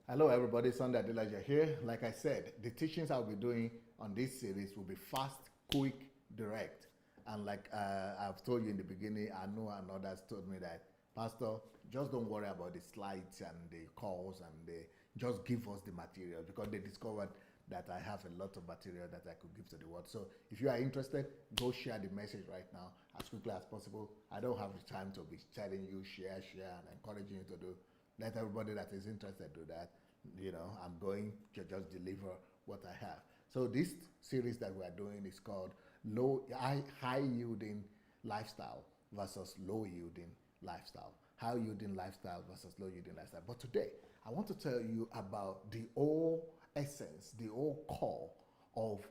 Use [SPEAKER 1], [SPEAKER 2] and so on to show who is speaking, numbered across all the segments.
[SPEAKER 1] Hello, everybody. Sunday Adelaja here. Like I said, the teachings I'll be doing on this series will be fast, quick, direct. And like I've told you in the beginning, I know and others told me that, Pastor, just don't worry about the slides and the calls and just give us the material because they discovered that I have a lot of material that I could give to the world. So if you are interested, go share the message right now as quickly as possible. I don't have the time to be telling you share, and encouraging you to do. Let everybody that is interested do that. I'm going to just deliver what I have. So this series that we are doing is called high yielding lifestyle versus low yielding lifestyle. High yielding lifestyle versus low yielding lifestyle. But today, I want to tell you about the whole essence, the whole core of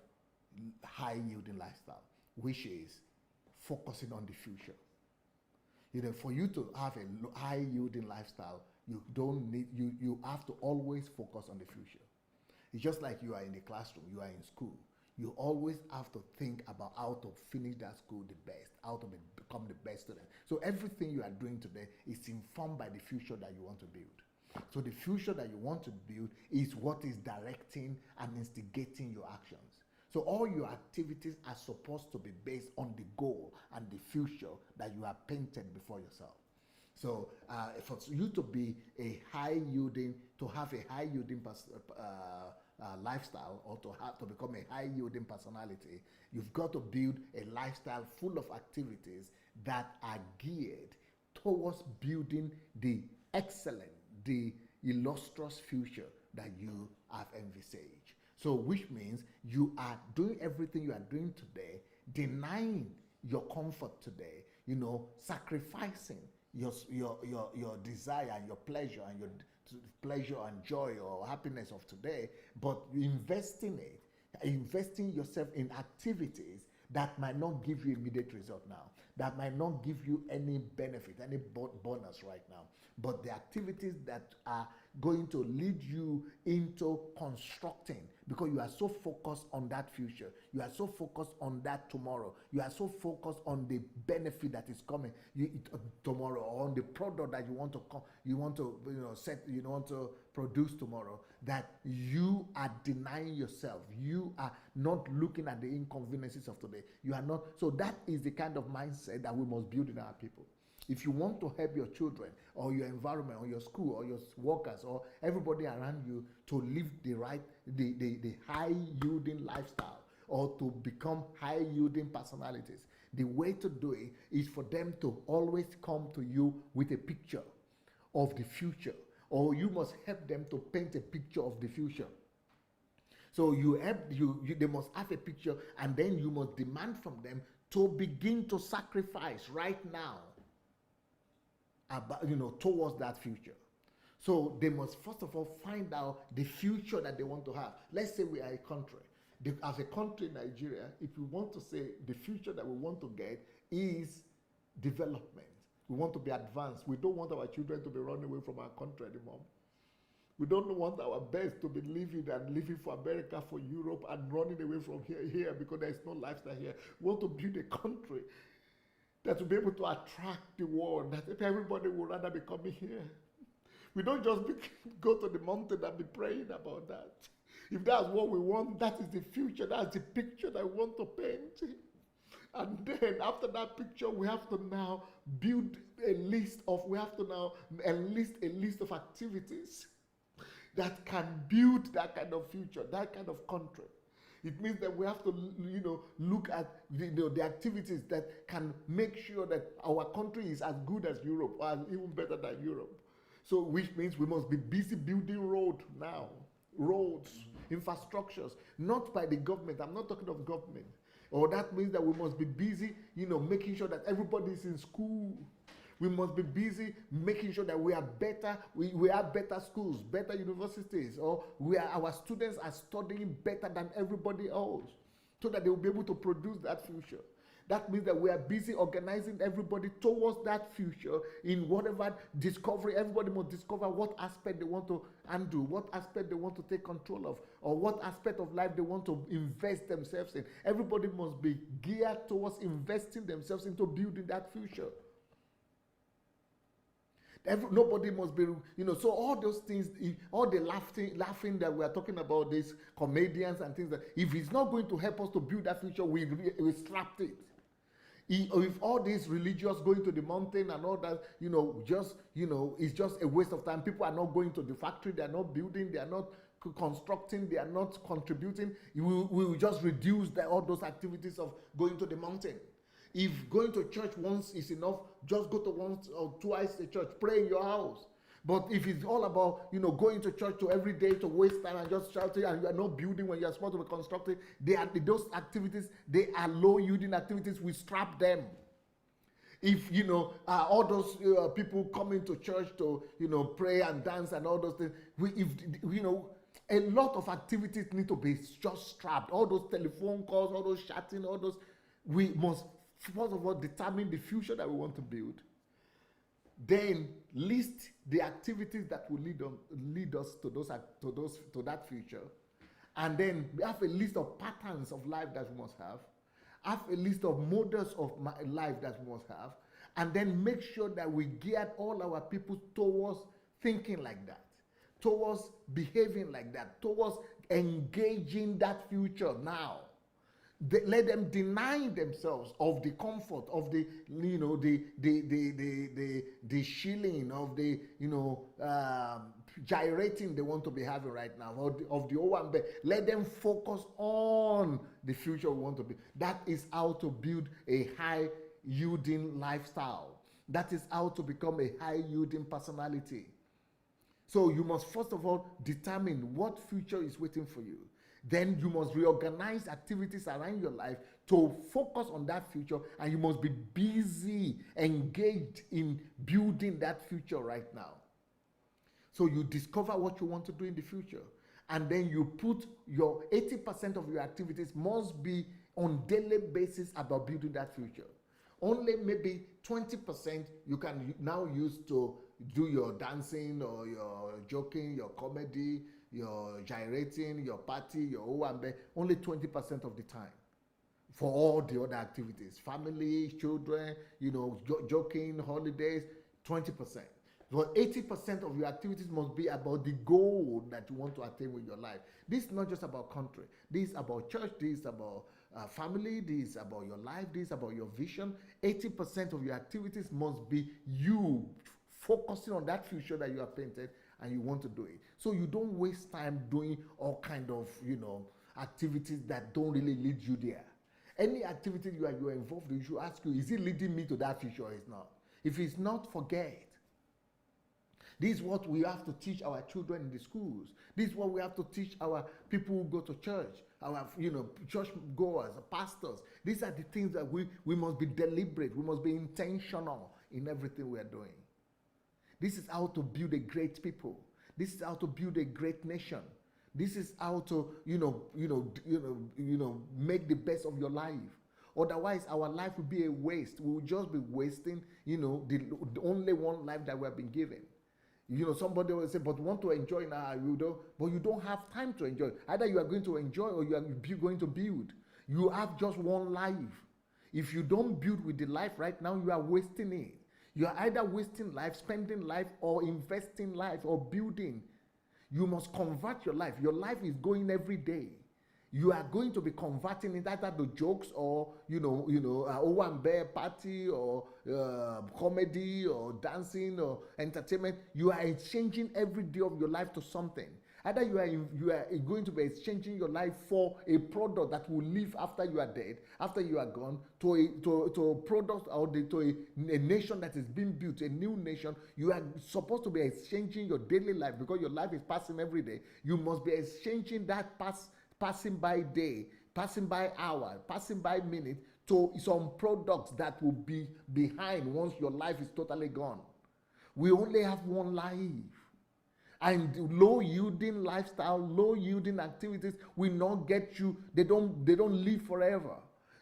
[SPEAKER 1] high yielding lifestyle, which is focusing on the future. For you to have a high yielding lifestyle, you have to always focus on the future. It's just like you are in the classroom, you are in school. You always have to think about how to finish that school the best, how to become the best student. So everything you are doing today is informed by the future that you want to build. So the future that you want to build is what is directing and instigating your actions. So all your activities are supposed to be based on the goal and the future that you have painted before yourself. So for you to be a to have a high yielding lifestyle, or to become a high yielding personality, you've got to build a lifestyle full of activities that are geared towards building the excellent, the illustrious future that you have envisaged. So which means you are doing everything you are doing today, denying your comfort today, sacrificing your desire and your pleasure and your pleasure and joy or happiness of today, but investing yourself in activities that might not give you immediate result now, that might not give you any benefit, any bonus right now, but the activities that are going to lead you into constructing, because you are so focused on that future, you are so focused on that tomorrow, you are so focused on the benefit that is coming tomorrow, or on the product that you want to produce tomorrow, that you are denying yourself. You are not looking at the inconveniences of today. You are not. So that is the kind of mindset that we must build in our people. If you want to help your children or your environment or your school or your workers or everybody around you to live the high yielding lifestyle, or to become high yielding personalities, the way to do it is for them to always come to you with a picture of the future, or you must help them to paint a picture of the future. So they must have a picture, and then you must demand from them to begin to sacrifice right now towards that future. So they must first of all find out the future that they want to have. Let's say we are a country. As a country, Nigeria, if we want to say the future that we want to get is development. We want to be advanced. We don't want our children to be running away from our country anymore. We don't want our best to be living for America, for Europe, and running away from here because there is no lifestyle here. We want to build a country that will be able to attract the world, that everybody will rather be coming here. We don't just go to the mountain and be praying about that. If that's what we want, that is the future, that's the picture that we want to paint. And then after that picture, we have to now enlist a list of activities that can build that kind of future, that kind of country. It means that we have to, look at the activities that can make sure that our country is as good as Europe, or even better than Europe. So, which means we must be busy building roads, infrastructures, not by the government. I'm not talking of government. Or that means that we must be busy, making sure that everybody is in school. We must be busy making sure that we are better, we have better schools, better universities, or our students are studying better than everybody else, so that they will be able to produce that future. That means that we are busy organizing everybody towards that future in whatever discovery. Everybody must discover what aspect they want to undo, what aspect they want to take control of, or what aspect of life they want to invest themselves in. Everybody must be geared towards investing themselves into building that future. Nobody must be, so all those things, all the laughing that we are talking about, these comedians and things, that if it's not going to help us to build that future, we scrapped it. If all these religious going to the mountain and all that, it's just a waste of time. People are not going to the factory, they are not building, they are not constructing, they are not contributing. We will just reduce all those activities of going to the mountain. If going to church once is enough, just go to once or twice a church, pray in your house. But if it's all about, going to church to every day to waste time and just shouting, and you are not building when you are supposed to be constructing, those activities, they are low-yielding activities. We scrap them. If, all those people coming to church to, pray and dance and all those things, a lot of activities need to be just scrapped. All those telephone calls, all those chatting, all those, we must, first of all, determine the future that we want to build. Then list the activities that will lead us to that future, and then we have a list of patterns of life that we must have a list of models of life that we must have, and then make sure that we gear all our people towards thinking like that, towards behaving like that, towards engaging that future now. Let them deny themselves of the comfort of the shilling of the gyrating they want to be having right now, of the Owambe. Let them focus on the future we want to be. That is how to build a high yielding lifestyle. That is how to become a high yielding personality. So you must first of all determine what future is waiting for you. Then you must reorganize activities around your life to focus on that future, and you must be busy, engaged in building that future right now. So you discover what you want to do in the future, and then you put your 80% of your activities must be on daily basis about building that future. Only maybe 20% you can now use to do your dancing or your joking, your comedy, your gyrating, your party, your Owambe, only 20% of the time. For all the other activities, family, children, joking, holidays, 20%. But 80% of your activities must be about the goal that you want to attain with your life. This is not just about country. This is about church. This is about family. This is about your life. This is about your vision. 80% of your activities must be you focusing on that future that you have painted and you want to do it. So you don't waste time doing all kind of, activities that don't really lead you there. Any activity you are involved in, you should ask you, is it leading me to that future or is not? If it's not, forget. This is what we have to teach our children in the schools. This is what we have to teach our people who go to church, our church goers, pastors. These are the things that we must be deliberate. We must be intentional in everything we are doing. This is how to build a great people. This is how to build a great nation. This is how to, make the best of your life. Otherwise, our life will be a waste. We will just be wasting, the only one life that we have been given. Somebody will say, but want to enjoy now, but you don't have time to enjoy. Either you are going to enjoy or you are going to build. You have just one life. If you don't build with the life right now, you are wasting it. You are either wasting life, spending life, or investing life, or building. You must convert your life. Your life is going every day. You are going to be converting it either to jokes or, Owambe party or comedy or dancing or entertainment. You are exchanging every day of your life to something. Either you are going to be exchanging your life for a product that will live after you are dead, after you are gone, to a product or to a nation that is being built, a new nation. You are supposed to be exchanging your daily life because your life is passing every day. You must be exchanging that passing by day, passing by hour, passing by minute to some products that will be behind once your life is totally gone. We only have one life. And low-yielding lifestyle, low-yielding activities will not get you. They don't live forever.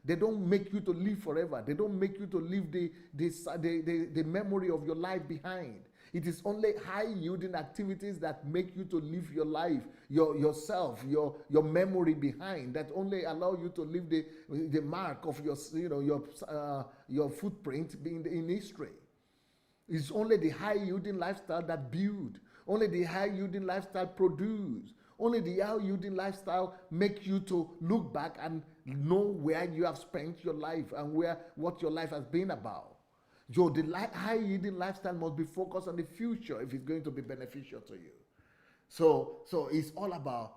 [SPEAKER 1] They don't make you to live forever. They don't make you to leave the memory of your life behind. It is only high-yielding activities that make you to live your life, yourself, your memory behind. That only allow you to leave the mark of your footprint in history. It's only the high yielding lifestyle that build. Only the high yielding lifestyle produce. Only the high yielding lifestyle make you to look back and know where you have spent your life and what your life has been about. So the high yielding lifestyle must be focused on the future if it's going to be beneficial to you. So it's all about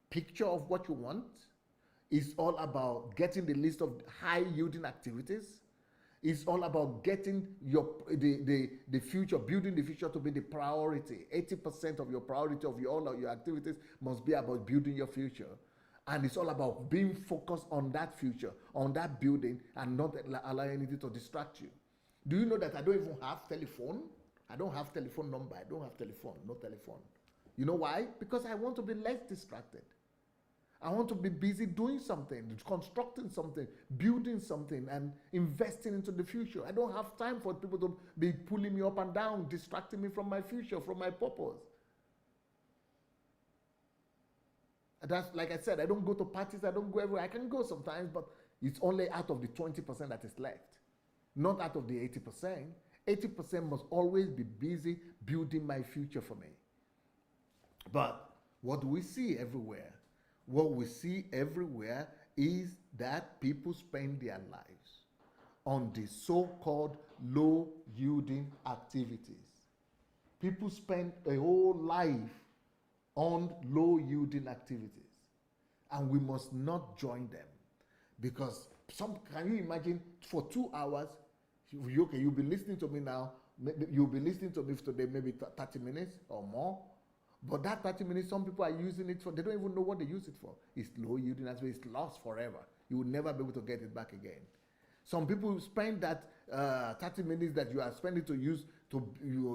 [SPEAKER 1] picture of what you want. It's all about getting the list of high yielding activities. It's all about getting the future, building the future to be the priority. 80% of your priority of all of your activities must be about building your future. And it's all about being focused on that future, on that building, and not allowing anything to distract you. Do you know that I don't even have telephone? I don't have telephone number. I don't have telephone, no telephone. You know why? Because I want to be less distracted. I want to be busy doing something, constructing something, building something, and investing into the future. I don't have time for people to be pulling me up and down, distracting me from my future, from my purpose. And that's, like I said, I don't go to parties, I don't go everywhere. I can go sometimes, but it's only out of the 20% that is left, not out of the 80%. 80% must always be busy building my future for me. But what do we see everywhere? What we see everywhere is that people spend their lives on the so-called low-yielding activities. People spend a whole life on low-yielding activities, and we must not join them, because can you imagine for 2 hours? Okay, you'll be listening to me now. You'll be listening to me today, maybe 30 minutes or more. But that 30 minutes, some people are using it for, they don't even know what they use it for. It's low yielding, that's why it's lost forever. You will never be able to get it back again. Some people spend that 30 minutes that you are spending to use to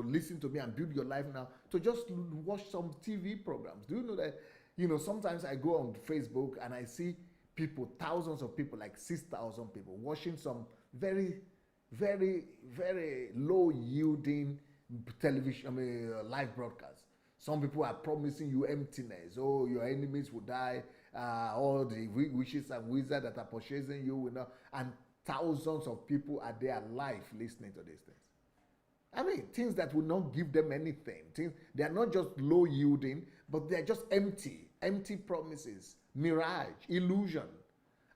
[SPEAKER 1] listen to me and build your life now to just watch some TV programs. Do you know that, sometimes I go on Facebook and I see people, thousands of people, like 6,000 people, watching some very, very, very low yielding television, live broadcasts. Some people are promising you emptiness. Oh, your enemies will die. All the witches and wizards that are purchasing you will not. And thousands of people are there alive listening to these things. I mean, things that will not give them anything. They are not just low yielding, but they are just empty promises, mirage, illusion.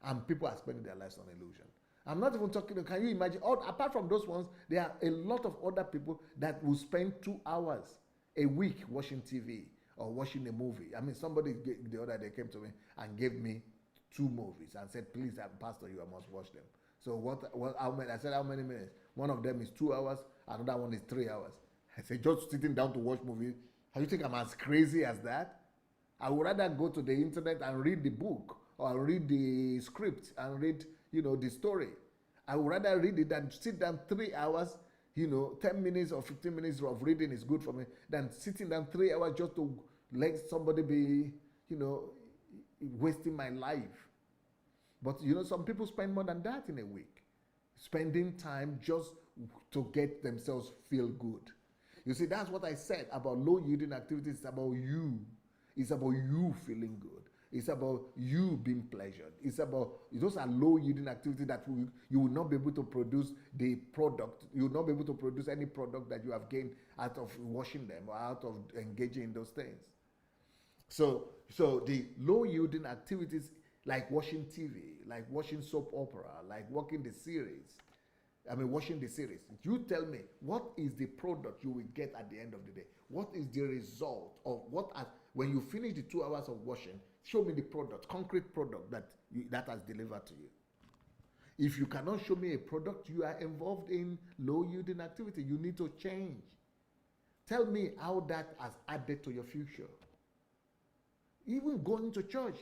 [SPEAKER 1] And people are spending their lives on illusion. I'm not even talking, can you imagine, apart from those ones, there are a lot of other people that will spend 2 hours a week watching TV or watching a movie. I mean, somebody the other day came to me and gave me 2 movies and said, please, Pastor, you must watch them. So how many? I said, how many minutes? One of them is 2 hours, another one is 3 hours. I said, just sitting down to watch movies. How you think I'm as crazy as that? I would rather go to the internet and read the book or read the script and read, the story. I would rather read it than sit down 3 hours. 10 minutes or 15 minutes of reading is good for me than sitting down 3 hours just to let somebody be, wasting my life. But, some people spend more than that in a week, spending time just to get themselves feel good. You see, that's what I said about low yielding activities. It's about you. It's about you feeling good. It's about you being pleasured. It's about, those are low yielding activities that you will not be able to produce the product. You will not be able to produce any product that you have gained out of watching them or out of engaging in those things. So the low yielding activities like watching TV, like watching soap opera, like watching the series. You tell me, what is the product you will get at the end of the day? What is the result of when you finish the 2 hours of watching? Show me the product, concrete product that has delivered to you. If you cannot show me a product, you are involved in low yielding activity. You need to change. Tell me how that has added to your future. Even going to church,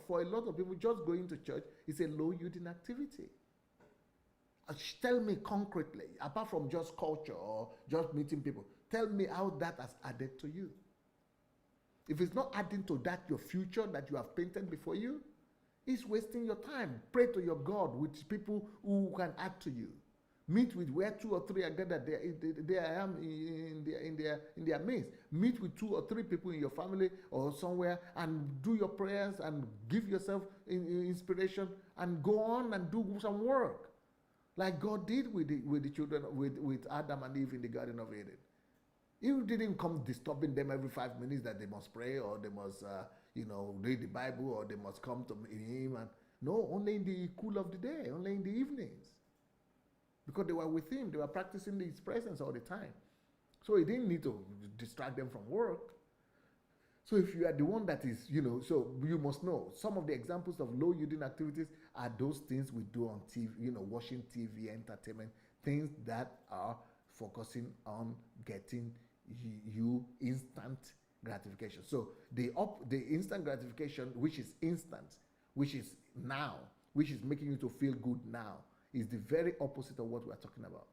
[SPEAKER 1] for a lot of people, just going to church is a low yielding activity. Tell me concretely, apart from just culture or just meeting people, tell me how that has added to you. If it's not adding to that, your future that you have painted before you, it's wasting your time. Pray to your God with people who can add to you. Meet with where 2 or 3 are gathered. There I am in their midst. Meet with 2 or 3 people in your family or somewhere and do your prayers and give yourself inspiration and go on and do some work. like God did with the children, with Adam and Eve in the Garden of Eden. He didn't come disturbing them every 5 minutes that they must pray or they must, read the Bible or they must come to Him. And no, only in the cool of the day, only in the evenings, because they were with Him. They were practicing His presence all the time. So He didn't need to distract them from work. So if you are the one that is, so you must know some of the examples of low yielding activities are those things we do on TV, watching TV, entertainment, things that are focusing on getting you instant gratification. So the instant gratification, which is instant, which is now, which is making you to feel good now, is the very opposite of what we are talking about.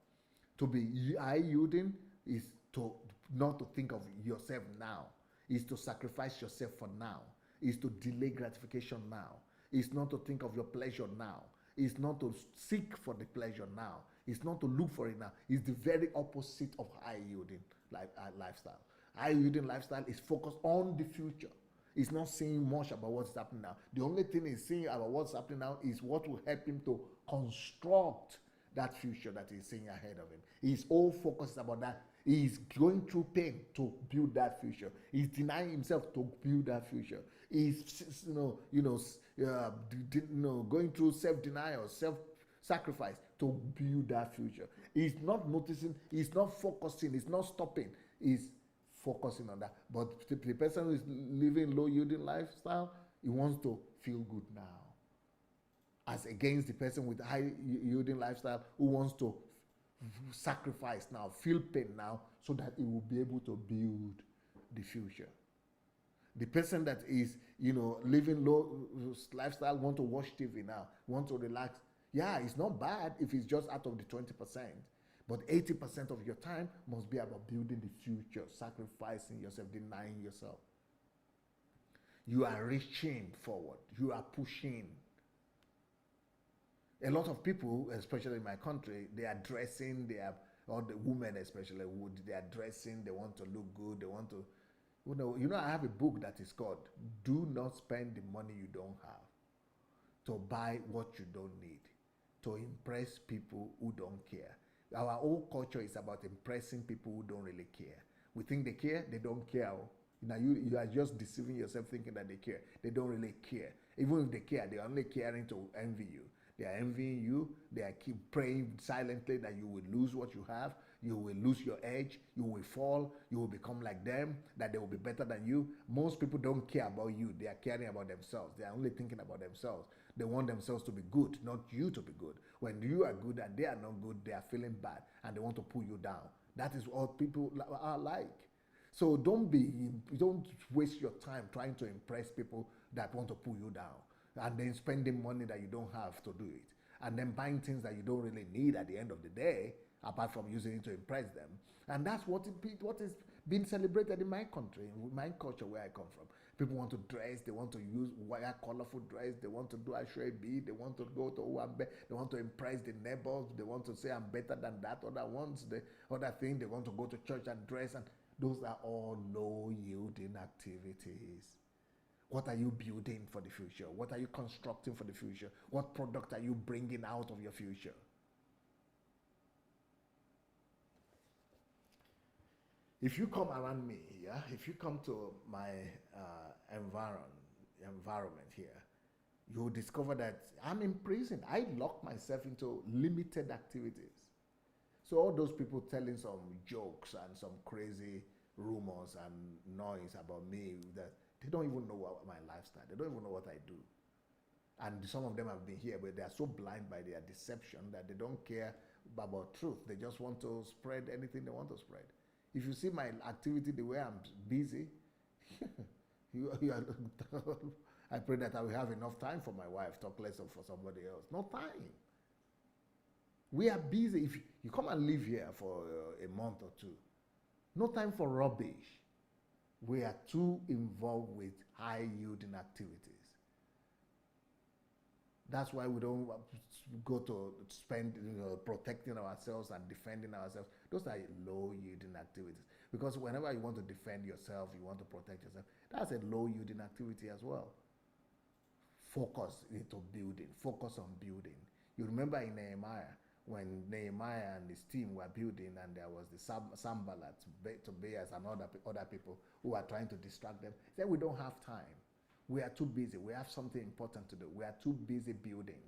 [SPEAKER 1] To be high yielding is to not to think of yourself now, is to sacrifice yourself for now, is to delay gratification now, is not to think of your pleasure now, is not to seek for the pleasure now, is not to look for it now. It's the very opposite of high yielding lifestyle. High yielding lifestyle is focused on the future. It's not saying much about what's happening now. The only thing he's saying about what's happening now is what will help him to construct that future that he's seeing ahead of him. His whole focus is about that. He's going through pain to build that future. He's denying himself to build that future. He's going through self-denial, self-sacrifice to build that future. He's not noticing. He's not focusing. He's not stopping. He's focusing on that. But the person who is living low-yielding lifestyle, he wants to feel good now, as against the person with high-yielding lifestyle who wants to sacrifice now, feel pain now, so that he will be able to build the future. The person that is, living low lifestyle, want to watch TV now, want to relax. Yeah, it's not bad if it's just out of the 20%, but 80% of your time must be about building the future, sacrificing yourself, denying yourself. You are reaching forward. You are pushing. A lot of people, especially in my country, they are dressing, or the women especially, they are dressing, they want to look good, they want to, I have a book that is called Do Not Spend the Money You Don't Have to Buy What You Don't Need, to impress people who don't care. Our whole culture is about impressing people who don't really care. We think they care, they don't care. You are just deceiving yourself thinking that they care. They don't really care. Even if they care, they are only caring to envy you. They are envying you. They are keep praying silently that you will lose what you have. You will lose your edge. You will fall. You will become like them, that they will be better than you. Most people don't care about you. They are caring about themselves. They are only thinking about themselves. They want themselves to be good, not you to be good. When you are good and they are not good, they are feeling bad and they want to pull you down. That is what people are like. So don't waste your time trying to impress people that want to pull you down, and then spending money that you don't have to do it, and then buying things that you don't really need at the end of the day, apart from using it to impress them. And that's what is being celebrated in my country, in my culture where I come from. People want to dress, they want to wear colorful dress, they want to do ashrabi, they want to go to Owambe, they want to impress the neighbors, they want to say I'm better than that other ones, the other thing, they want to go to church and dress, and those are all low-yielding activities. What are you building for the future? What are you constructing for the future? What product are you bringing out of your future? If you come around me, if you come to my environment here, you'll discover that I'm in prison. I lock myself into limited activities. So all those people telling some jokes and some crazy rumors and noise about me, that they don't even know my lifestyle. They don't even know what I do. And some of them have been here, but they are so blind by their deception that they don't care about truth. They just want to spread anything they want to spread. If you see my activity, the way I'm busy, I pray that I will have enough time for my wife, talk less of for somebody else. No time. We are busy. If you come and live here for a month or two, no time for rubbish. We are too involved with high-yielding activities. That's why we don't go to spend, protecting ourselves and defending ourselves. Those are low-yielding activities. Because whenever you want to defend yourself, you want to protect yourself, that's a low-yielding activity as well. Focus into building. Focus on building. You remember in Nehemiah, when Nehemiah and his team were building, and there was the Sambalat, Tobias, and other people who were trying to distract them. He said, we don't have time. We are too busy. We have something important to do. We are too busy building.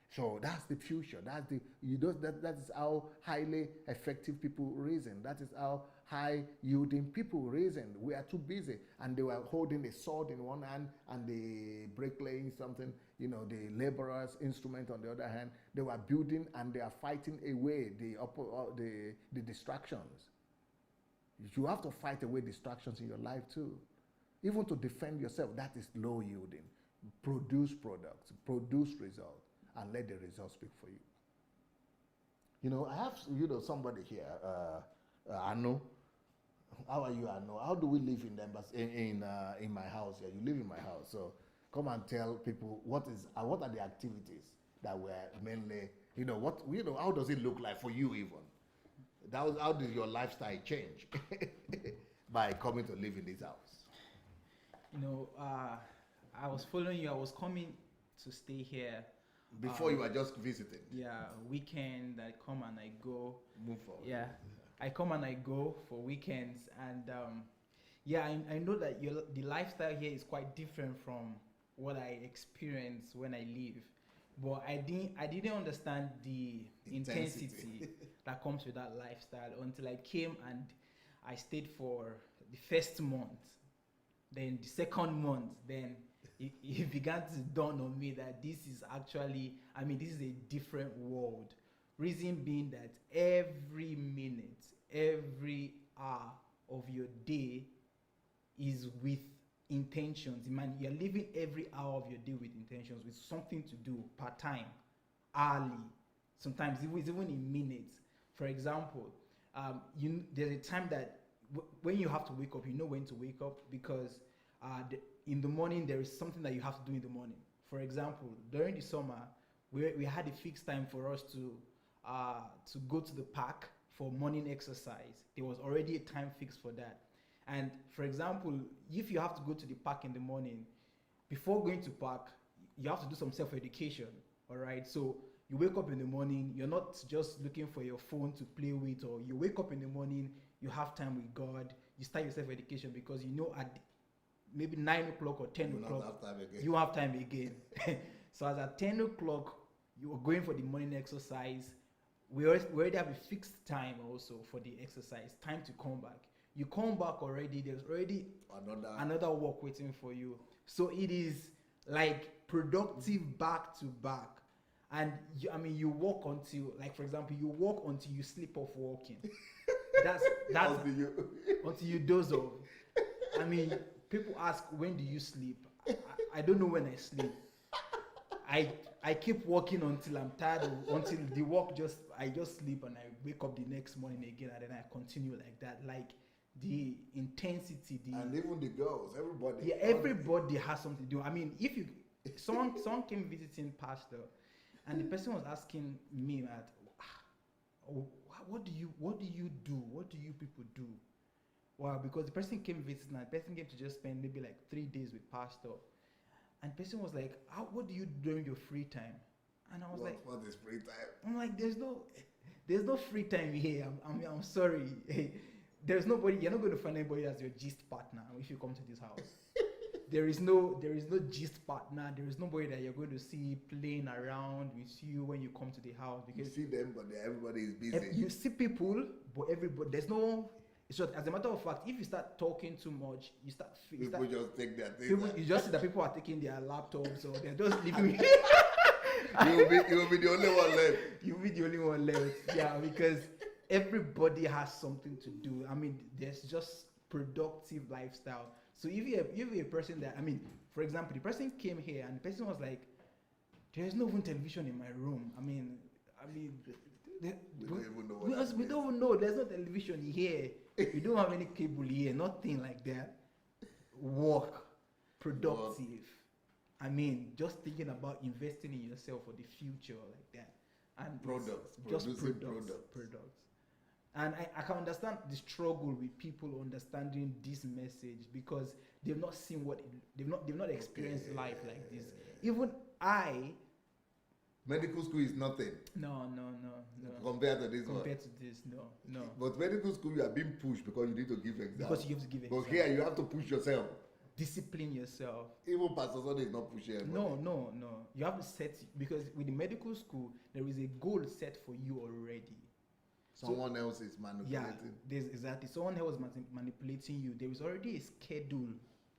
[SPEAKER 1] So that's the future. That is how highly effective people reason. That is how high yielding people reason. We are too busy, and they were holding a sword in one hand and the bricklaying something. The laborers' instrument on the other hand. They were building and they are fighting away the distractions. You have to fight away distractions in your life too, even to defend yourself. That is low yielding. Produce products, produce results, and let the results speak for you. I have somebody here, Anu. How are you, Anu? How do we live in my house here? You live in my house, so come and tell people what are the activities that were mainly, how does it look like for you even? How did your lifestyle change by coming to live in this house?
[SPEAKER 2] I was following you. I was coming to stay here.
[SPEAKER 1] Before you were just visiting.
[SPEAKER 2] Yeah, weekend I come and I go.
[SPEAKER 1] Move forward.
[SPEAKER 2] Yeah, I come and I go for weekends, and I know that the lifestyle here is quite different from what I experience when I live. But I didn't understand the intensity that comes with that lifestyle until I came and I stayed for the first month. Then the second month, then it began to dawn on me that this is a different world. Reason being that every minute, every hour of your day is with intentions. Man, you're living every hour of your day with intentions, with something to do part-time, hourly, sometimes even in minutes. For example, there's a time that when you have to wake up, you know when to wake up, because in the morning there is something that you have to do in the morning. For example, during the summer, we had a fixed time for us to go to the park for morning exercise. There was already a time fixed for that. And for example, if you have to go to the park in the morning, before going to park, you have to do some self-education. All right. So you wake up in the morning, you're not just looking for your phone to play with, or you wake up in the morning, you have time with God, you start your self-education, because at maybe 9 o'clock or 10 o'clock, you have time again. So as at 10 o'clock, you are going for the morning exercise. We already have a fixed time also for the exercise, time to come back. You come back already, there's already another work waiting for you. So it is like productive back to back. And you walk until, like for example, you walk until you sleep off walking. That's until you doze off. People ask, when do you sleep? I don't know when I sleep. I keep walking until I'm tired, until the walk I just sleep, and I wake up the next morning again, and then I continue like that. Like the intensity,
[SPEAKER 1] and even the girls, everybody.
[SPEAKER 2] Yeah, everybody has something to do. If someone came visiting Pastor, and the person was asking me that, what do you do? What do you people do? Well, because the person came visiting, and the person came to just spend maybe like 3 days with Pastor. And the person was like, what do you do during your free time? And I was
[SPEAKER 1] what is free time?
[SPEAKER 2] I'm like, there's no free time here. I'm sorry. There's nobody, you're not going to find anybody as your gist partner if you come to this house. There is no gist partner. There is nobody that you're going to see playing around with you when you come to the house. Because
[SPEAKER 1] you see them, but everybody is busy.
[SPEAKER 2] You see people, but there's no. It's just, as a matter of fact, if you start talking too much,
[SPEAKER 1] people just take their things.
[SPEAKER 2] You just see that people are taking their laptops, or they're just leaving.
[SPEAKER 1] You'll be the only one left.
[SPEAKER 2] You'll be the only one left. Yeah, because everybody has something to do. There's just productive lifestyle. So if you're a person that, for example, the person came here and the person was like, there's no even television in my room. We don't even know. There's no television here. We don't have any cable here. Nothing like that. Work, productive. Just thinking about investing in yourself for the future, like that. And
[SPEAKER 1] products.
[SPEAKER 2] And I can understand the struggle with people understanding this message, because they've not seen they've not experienced life like this. Even
[SPEAKER 1] Medical school is nothing.
[SPEAKER 2] No.
[SPEAKER 1] Compared to this one.
[SPEAKER 2] Compared to this, no.
[SPEAKER 1] But medical school, you are being pushed because you need to give exams.
[SPEAKER 2] Because you have to give exams.
[SPEAKER 1] But here, you have to push yourself.
[SPEAKER 2] Discipline yourself.
[SPEAKER 1] Even Pastor Sunday is not pushing anybody.
[SPEAKER 2] No. You have to set, because with the medical school, there is a goal set for you already.
[SPEAKER 1] Someone else is manipulating.
[SPEAKER 2] Yeah, there's exactly. Someone else manipulating you. There is already a schedule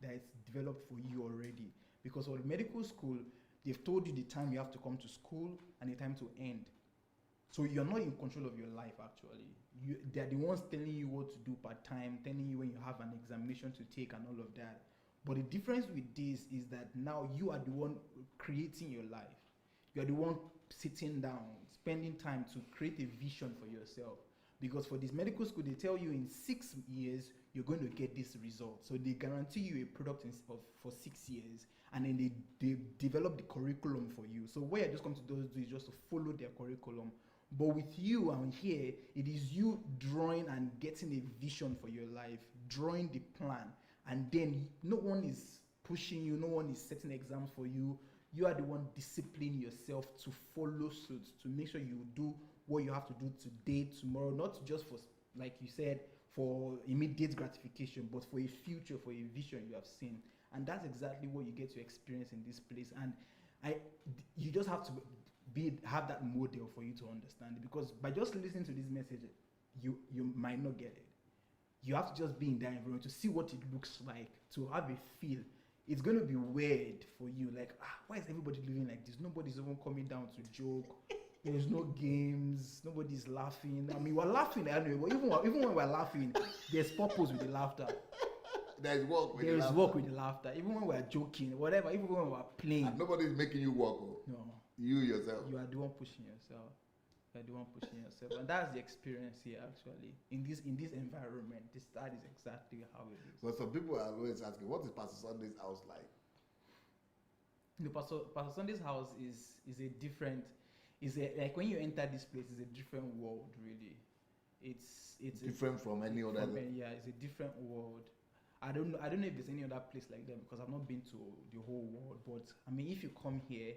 [SPEAKER 2] that is developed for you already. Because for the medical school, they've told you the time you have to come to school and the time to end. So you're not in control of your life, actually. They're the ones telling you what to do part-time, telling you when you have an examination to take and all of that. But the difference with this is that now you are the one creating your life. You're the one sitting down, spending time to create a vision for yourself. Because for this medical school, they tell you in 6 years, you're going to get this result. So they guarantee you a product for 6 years. And then they develop the curriculum for you. So what you're just going to do is just to follow their curriculum. But with you and here, it is you drawing and getting a vision for your life, drawing the plan. And then no one is pushing you, no one is setting exams for you. You are the one disciplining yourself to follow suit, to make sure you do what you have to do today, tomorrow, not just for, like you said, for immediate gratification, but for a future, for a vision you have seen. And that's exactly what you get to experience in this place. And you just have to have that model for you to understand it, because by just listening to this message, you might not get it. You have to just be in that environment to see what it looks like, to have a feel. It's going to be weird for you, like, why is everybody living like this? Nobody's even coming down to joke. There's no games. Nobody's laughing. I mean, we're laughing anyway, but even when we're laughing, there's purpose with the laughter.
[SPEAKER 1] There is work with
[SPEAKER 2] the laughter. Even when we're joking, whatever, even when we're playing.
[SPEAKER 1] And nobody's making you work.
[SPEAKER 2] No.
[SPEAKER 1] You yourself.
[SPEAKER 2] You are the one pushing yourself. And that's the experience here, actually. In this environment, that is exactly how it is.
[SPEAKER 1] But some people are always asking, what is Pastor Sunday's house like?
[SPEAKER 2] Pastor Sunday's house is a different, like when you enter this place, it's a different world, really. It's
[SPEAKER 1] different from any other.
[SPEAKER 2] Yeah, it's a different world. I don't know if there's any other place like that, because I've not been to the whole world. But I mean, if you come here,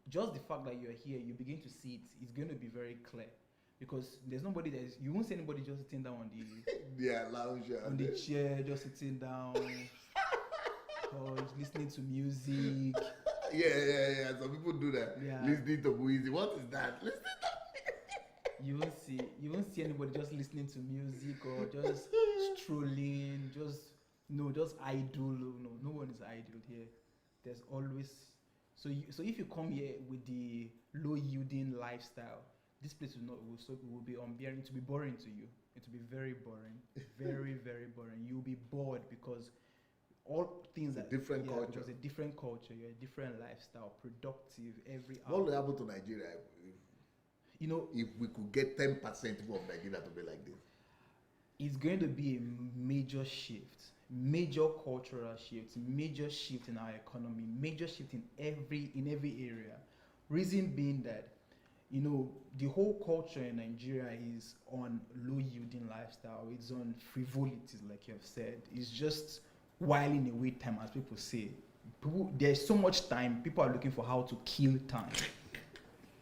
[SPEAKER 2] just the fact that you're here, you begin to see it. It's going to be very clear, because there's nobody you won't see anybody just sitting down on the
[SPEAKER 1] lounge
[SPEAKER 2] on the chair, just sitting down or listening to music.
[SPEAKER 1] Yeah. Some people do that.
[SPEAKER 2] Yeah.
[SPEAKER 1] Listening to music. What is that?
[SPEAKER 2] You won't see anybody just listening to music or just strolling, just idle. No one is idle here. There's always so if you come here with the low yielding lifestyle, this place will be unbearing. To be boring to you. It will be very boring, very very boring. You'll be bored, because all things are
[SPEAKER 1] different culture.
[SPEAKER 2] Because a different culture, you're a different lifestyle, productive every hour.
[SPEAKER 1] What will happen to Nigeria? If we could get 10% of Nigeria to be like this,
[SPEAKER 2] it's going to be a major shift, major cultural shift, major shift in our economy, major shift in every area. Reason being that, the whole culture in Nigeria is on low yielding lifestyle. It's on frivolities, like you have said. It's just whiling away time, as people say. There's so much time. People are looking for how to kill time.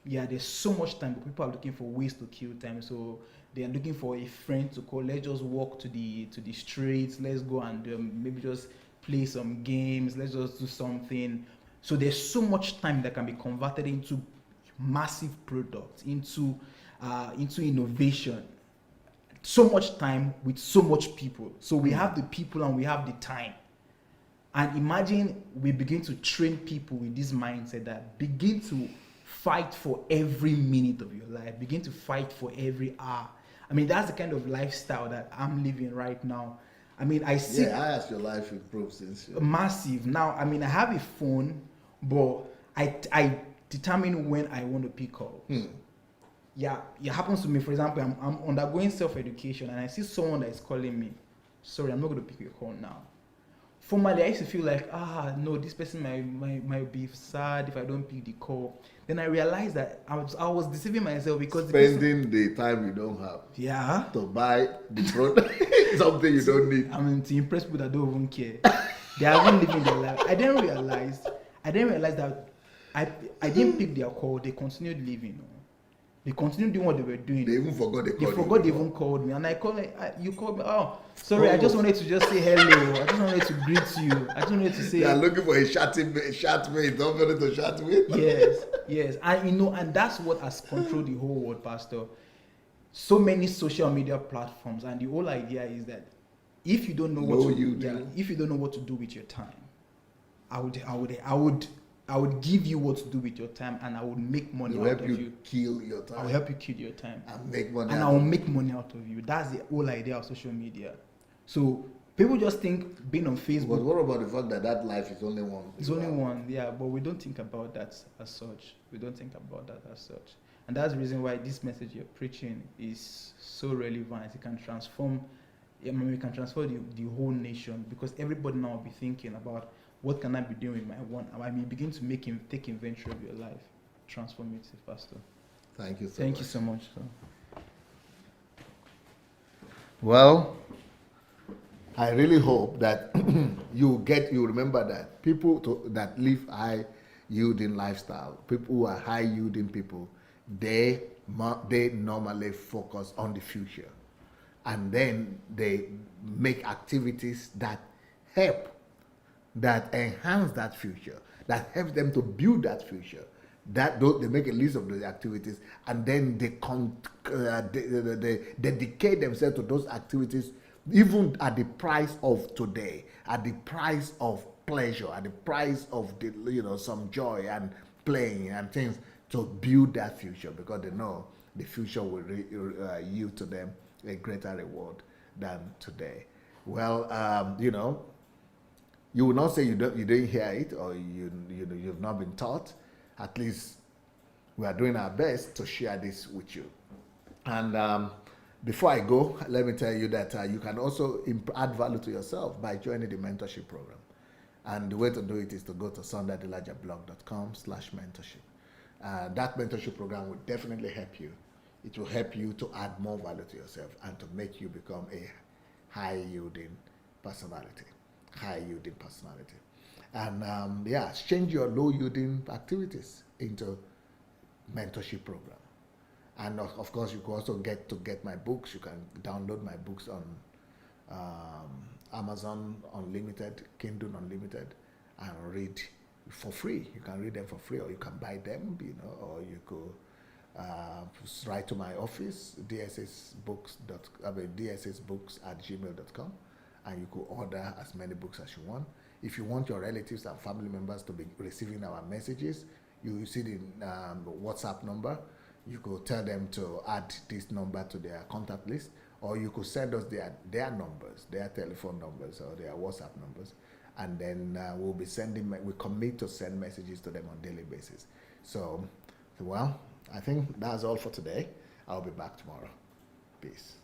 [SPEAKER 2] Yeah, there's so much time, but people are looking for ways to kill time. So they are looking for a friend to call. Let's just walk to the streets. Let's go and maybe just play some games. Let's just do something. So there's so much time that can be converted into massive products, into innovation. So much time with so much people. So we have the people and we have the time. And imagine we begin to train people with this mindset that begin to fight for every minute of your life. Begin to fight for every hour. I mean, that's the kind of lifestyle that I'm living right now. I mean, I see.
[SPEAKER 1] Yeah, I asked your life improved since.
[SPEAKER 2] Massive. Now, I mean, I have a phone, but I determine when I want to pick up. Yeah, it happens to me. For example, I'm undergoing self-education, and I see someone that is calling me. Sorry, I'm not going to pick your call now. Formerly, I used to feel like, no, this person might be sad if I don't pick the call. Then I realized that I was deceiving myself, because
[SPEAKER 1] spending the time you don't have.
[SPEAKER 2] Yeah.
[SPEAKER 1] To buy the product, something you don't need.
[SPEAKER 2] I mean, to impress people that don't even care. They haven't living their life. I didn't realize that I didn't pick their call. They continued living. They continued doing what they were doing.
[SPEAKER 1] They even forgot they called
[SPEAKER 2] forgot they even called me, and I called. You called me. Oh, sorry. I just wanted to just say hello. I just wanted to greet you. I just wanted to say.
[SPEAKER 1] They are looking for a chatmate. Don't want to chat with.
[SPEAKER 2] Yes, and that's what has controlled the whole world, Pastor. So many social media platforms, and the whole idea is that if you don't know if you don't know what to do with your time, I would give you what to do with your time, and I would make money out of you.
[SPEAKER 1] Kill your time.
[SPEAKER 2] I will help you kill your time
[SPEAKER 1] and make money.
[SPEAKER 2] And I will make money out of you. That's the whole idea of social media. So people just think being on Facebook.
[SPEAKER 1] But what about the fact that life is only one?
[SPEAKER 2] It's only one, yeah. But we don't think about that as such. And that's the reason why this message you're preaching is so relevant. It can transform. I mean, we can transform the whole nation, because everybody now will be thinking about, what can I be doing with my one? I mean, begin to take inventory of your life. Transformative, Pastor.
[SPEAKER 1] Thank you so much.
[SPEAKER 2] Thank you so much.
[SPEAKER 1] Well, I really hope that you remember that people that live high yielding lifestyle, people who are high yielding people, they normally focus on the future, and then they make activities that help, that enhance that future, that helps them to build that future. That they make a list of those activities, and then they dedicate themselves to those activities, even at the price of today, at the price of pleasure, at the price of some joy and playing and things, to build that future, because they know the future will yield to them a greater reward than today. Well, you will not say you didn't hear it, or you've not been taught. At least we are doing our best to share this with you. And before I go, let me tell you that you can also add value to yourself by joining the mentorship program. And the way to do it is to go to sundayadelajablog.com/mentorship. That mentorship program will definitely help you. It will help you to add more value to yourself and to make you become a high-yielding personality. And change your low-yielding activities into mentorship program. And of course, you can also get my books. You can download my books on Amazon Unlimited, Kindle Unlimited, and read for free. You can read them for free, or you can buy them, or you could write to my office, dssbooks@gmail.com, and you could order as many books as you want. If you want your relatives and family members to be receiving our messages, you see the WhatsApp number. You could tell them to add this number to their contact list, or you could send us their numbers, their telephone numbers, or their WhatsApp numbers, and then we commit to send messages to them on a daily basis. So, well, I think that's all for today. I'll be back tomorrow. Peace.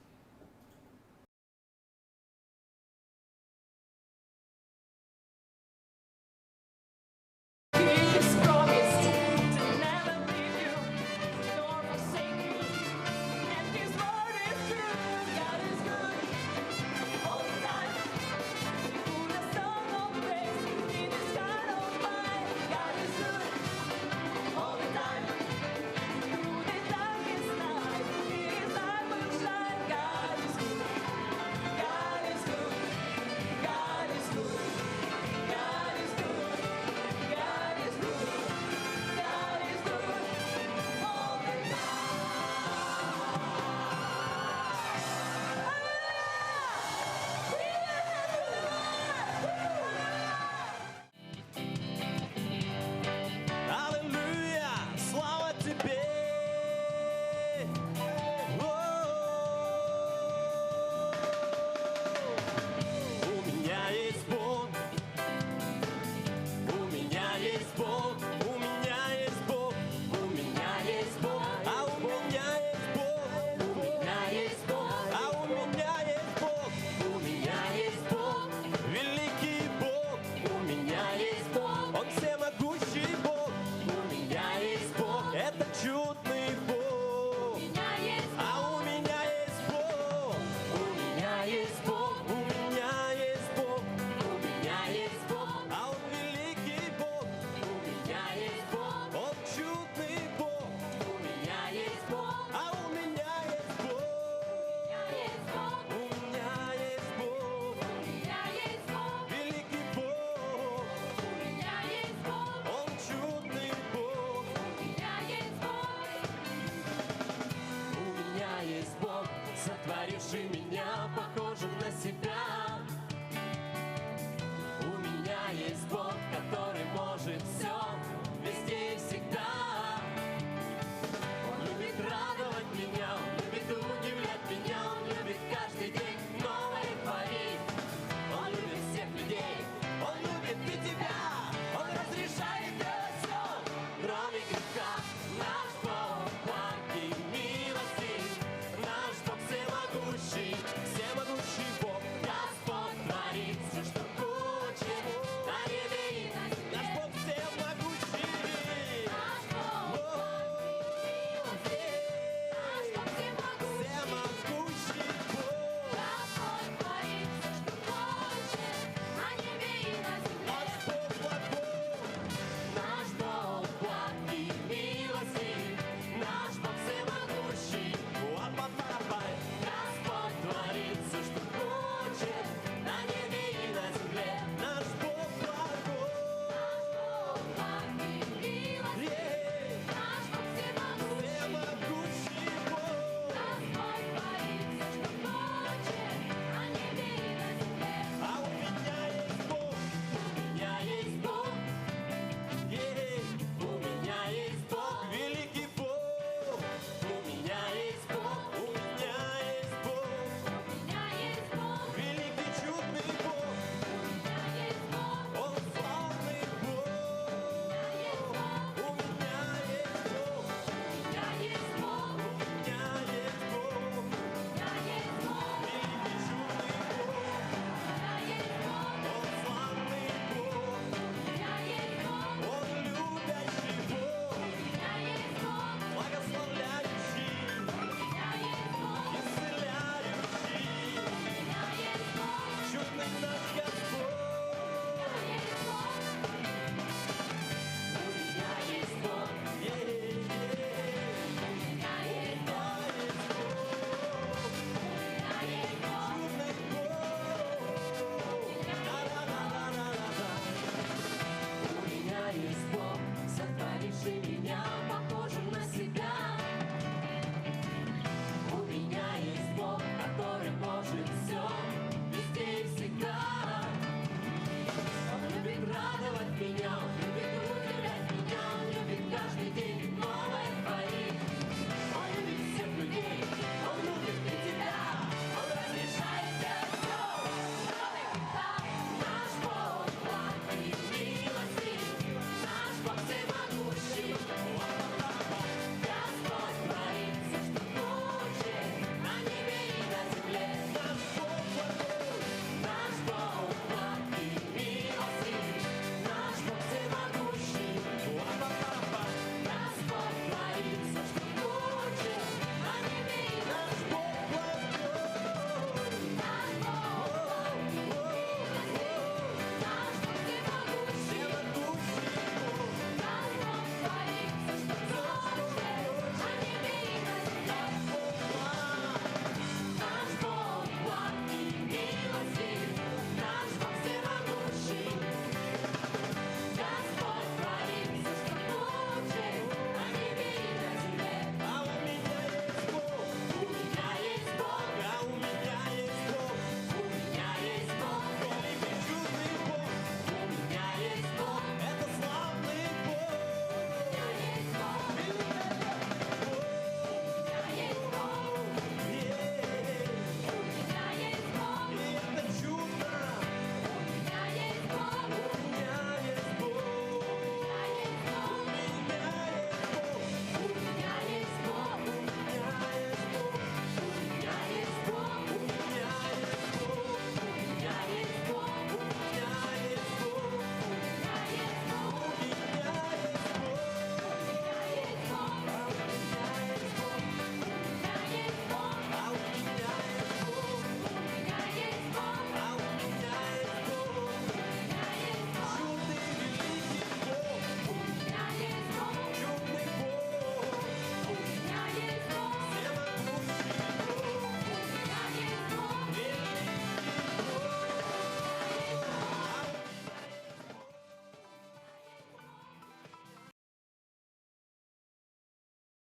[SPEAKER 3] Он всем